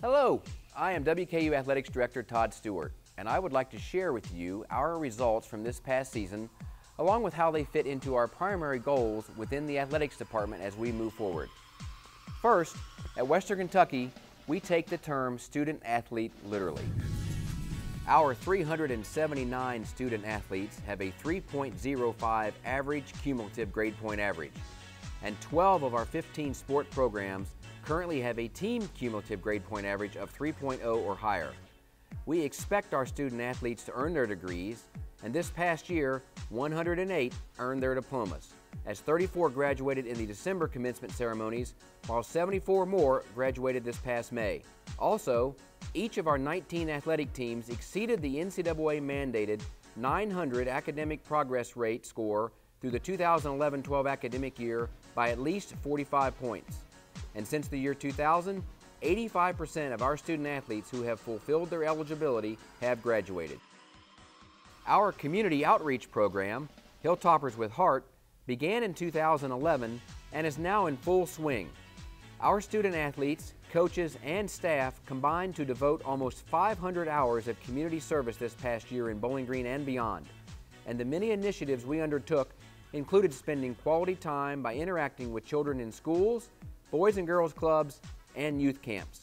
Hello, I am WKU Athletics Director Todd Stewart, and I would like to share with you our results from this past season, along with how they fit into our primary goals within the athletics department as we move forward. First, at Western Kentucky, we take the term student athlete literally. Our 379 student athletes have a 3.05 average cumulative grade point average, and 12 of our 15 sport programs currently have a team cumulative grade point average of 3.0 or higher. We expect our student athletes to earn their degrees, and this past year, 108 earned their diplomas, as 34 graduated in the December commencement ceremonies, while 74 more graduated this past May. Also, each of our 19 athletic teams exceeded the NCAA-mandated 900 academic progress rate score through the 2011-12 academic year by at least 45 points. And since the year 2000, 85% of our student athletes who have fulfilled their eligibility have graduated. Our community outreach program, Hilltoppers with Heart, began in 2011 and is now in full swing. Our student athletes, coaches, and staff combined to devote almost 500 hours of community service this past year in Bowling Green and beyond. And the many initiatives we undertook included spending quality time by interacting with children in schools, boys and girls clubs, and youth camps.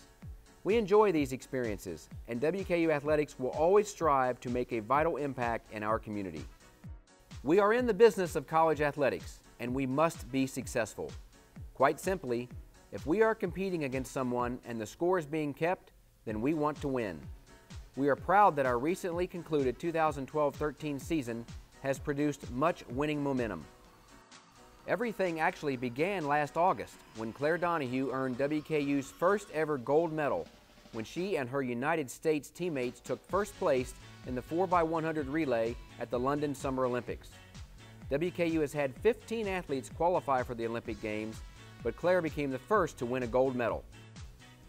We enjoy these experiences, and WKU Athletics will always strive to make a vital impact in our community. We are in the business of college athletics, and we must be successful. Quite simply, if we are competing against someone and the score is being kept, then we want to win. We are proud that our recently concluded 2012-13 season has produced much winning momentum. Everything actually began last August when Claire Donahue earned WKU's first ever gold medal when she and her United States teammates took first place in the 4x100 relay at the London Summer Olympics. WKU has had 15 athletes qualify for the Olympic Games, but Claire became the first to win a gold medal.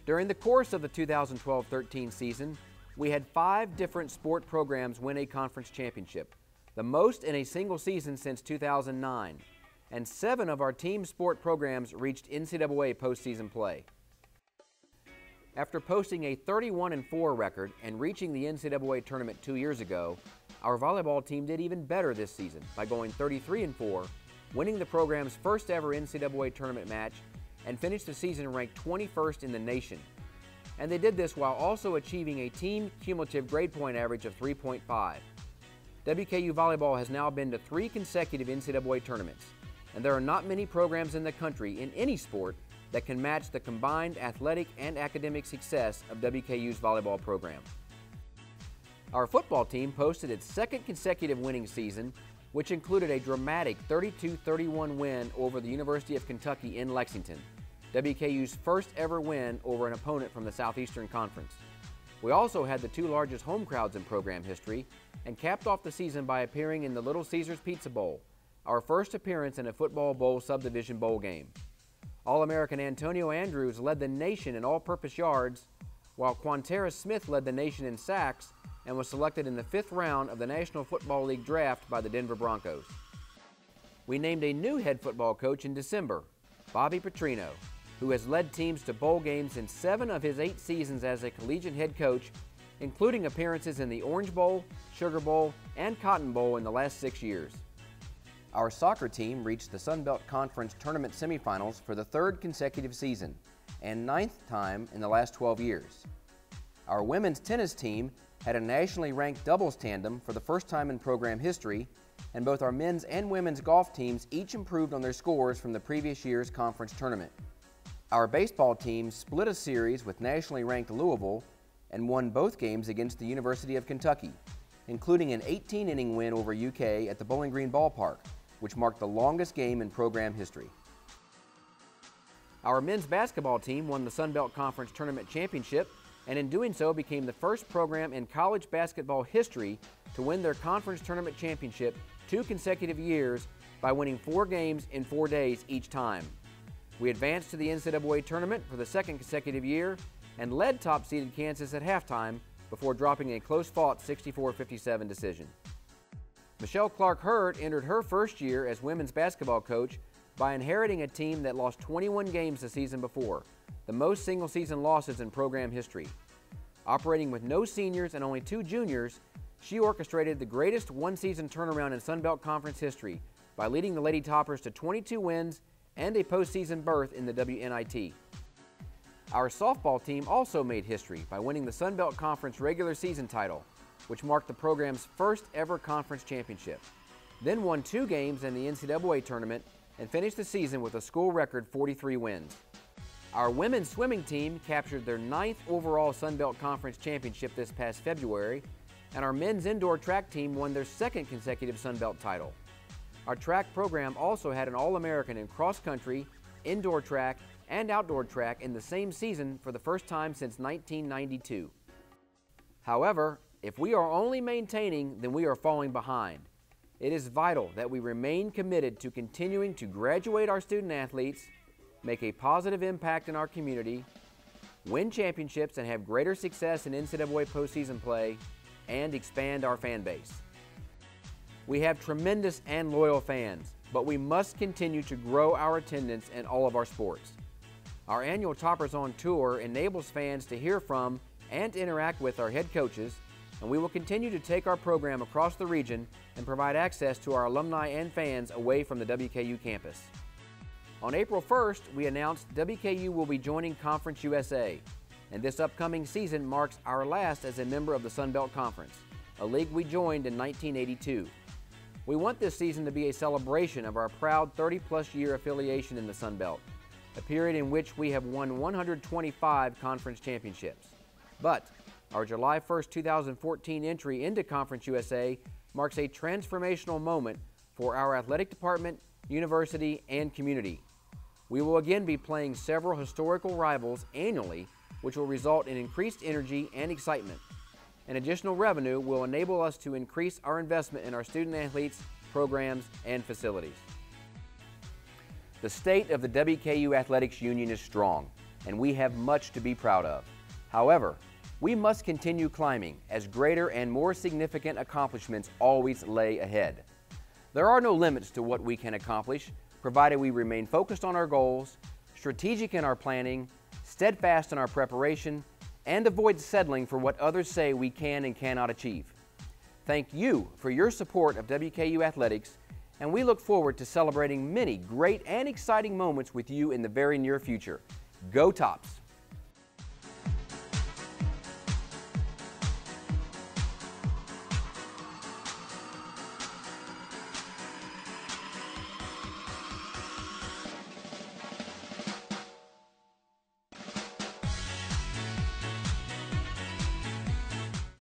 During the course of the 2012-13 season, we had 5 different sport programs win a conference championship, the most in a single season since 2009, and 7 of our team sport programs reached NCAA postseason play. After posting a 31-4 record and reaching the NCAA tournament 2 years ago, our volleyball team did even better this season by going 33-4, winning the program's first ever NCAA tournament match, and finished the season ranked 21st in the nation. And they did this while also achieving a team cumulative grade point average of 3.5. WKU volleyball has now been to 3 consecutive NCAA tournaments, and there are not many programs in the country in any sport that can match the combined athletic and academic success of WKU's volleyball program. Our football team posted its 2nd consecutive winning season, which included a dramatic 32-31 win over the University of Kentucky in Lexington, WKU's first ever win over an opponent from the Southeastern Conference. We also had the 2 largest home crowds in program history and capped off the season by appearing in the Little Caesars Pizza Bowl, our first appearance in a football bowl subdivision bowl game. All-American Antonio Andrews led the nation in all-purpose yards, while Quantera Smith led the nation in sacks and was selected in the 5th round of the National Football League draft by the Denver Broncos. We named a new head football coach in December, Bobby Petrino, who has led teams to bowl games in 7 of his 8 seasons as a collegiate head coach, including appearances in the Orange Bowl, Sugar Bowl, and Cotton Bowl in the last 6 years. Our soccer team reached the Sun Belt Conference Tournament semifinals for the 3rd consecutive season and 9th time in the last 12 years. Our women's tennis team had a nationally ranked doubles tandem for the first time in program history, and both our men's and women's golf teams each improved on their scores from the previous year's conference tournament. Our baseball team split a series with nationally ranked Louisville and won both games against the University of Kentucky, including an 18-inning win over UK at the Bowling Green Ballpark, which marked the longest game in program history. Our men's basketball team won the Sun Belt Conference Tournament Championship, and in doing so became the first program in college basketball history to win their conference tournament championship 2 consecutive years by winning 4 games in 4 days each time. We advanced to the NCAA tournament for the 2nd consecutive year and led top-seeded Kansas at halftime before dropping a close-fought 64-57 decision. Michelle Clark-Hurd entered her first year as women's basketball coach by inheriting a team that lost 21 games the season before, the most single-season losses in program history. Operating with no seniors and only 2 juniors, she orchestrated the greatest one-season turnaround in Sun Belt Conference history by leading the Lady Toppers to 22 wins and a postseason berth in the WNIT. Our softball team also made history by winning the Sun Belt Conference regular season title, which marked the program's first ever conference championship, then won 2 games in the NCAA tournament and finished the season with a school record 43 wins. Our women's swimming team captured their 9th overall Sun Belt Conference championship this past February, and our men's indoor track team won their 2nd consecutive Sun Belt title. Our track program also had an All-American in cross-country, indoor track, and outdoor track in the same season for the first time since 1992. However, if we are only maintaining, then we are falling behind. It is vital that we remain committed to continuing to graduate our student athletes, make a positive impact in our community, win championships and have greater success in NCAA postseason play, and expand our fan base. We have tremendous and loyal fans, but we must continue to grow our attendance in all of our sports. Our annual Toppers on Tour enables fans to hear from and interact with our head coaches, and we will continue to take our program across the region and provide access to our alumni and fans away from the WKU campus. On April 1st, we announced WKU will be joining Conference USA, and this upcoming season marks our last as a member of the Sun Belt Conference, a league we joined in 1982. We want this season to be a celebration of our proud 30-plus year affiliation in the Sun Belt, a period in which we have won 125 conference championships. But our July 1st, 2014 entry into Conference USA marks a transformational moment for our athletic department, university, and community. We will again be playing several historical rivals annually, which will result in increased energy and excitement. And additional revenue will enable us to increase our investment in our student athletes, programs, and facilities. The state of the WKU Athletics Union is strong, and we have much to be proud of. However, we must continue climbing as greater and more significant accomplishments always lay ahead. There are no limits to what we can accomplish, provided we remain focused on our goals, strategic in our planning, steadfast in our preparation, and avoid settling for what others say we can and cannot achieve. Thank you for your support of WKU Athletics, and we look forward to celebrating many great and exciting moments with you in the very near future. Go Tops!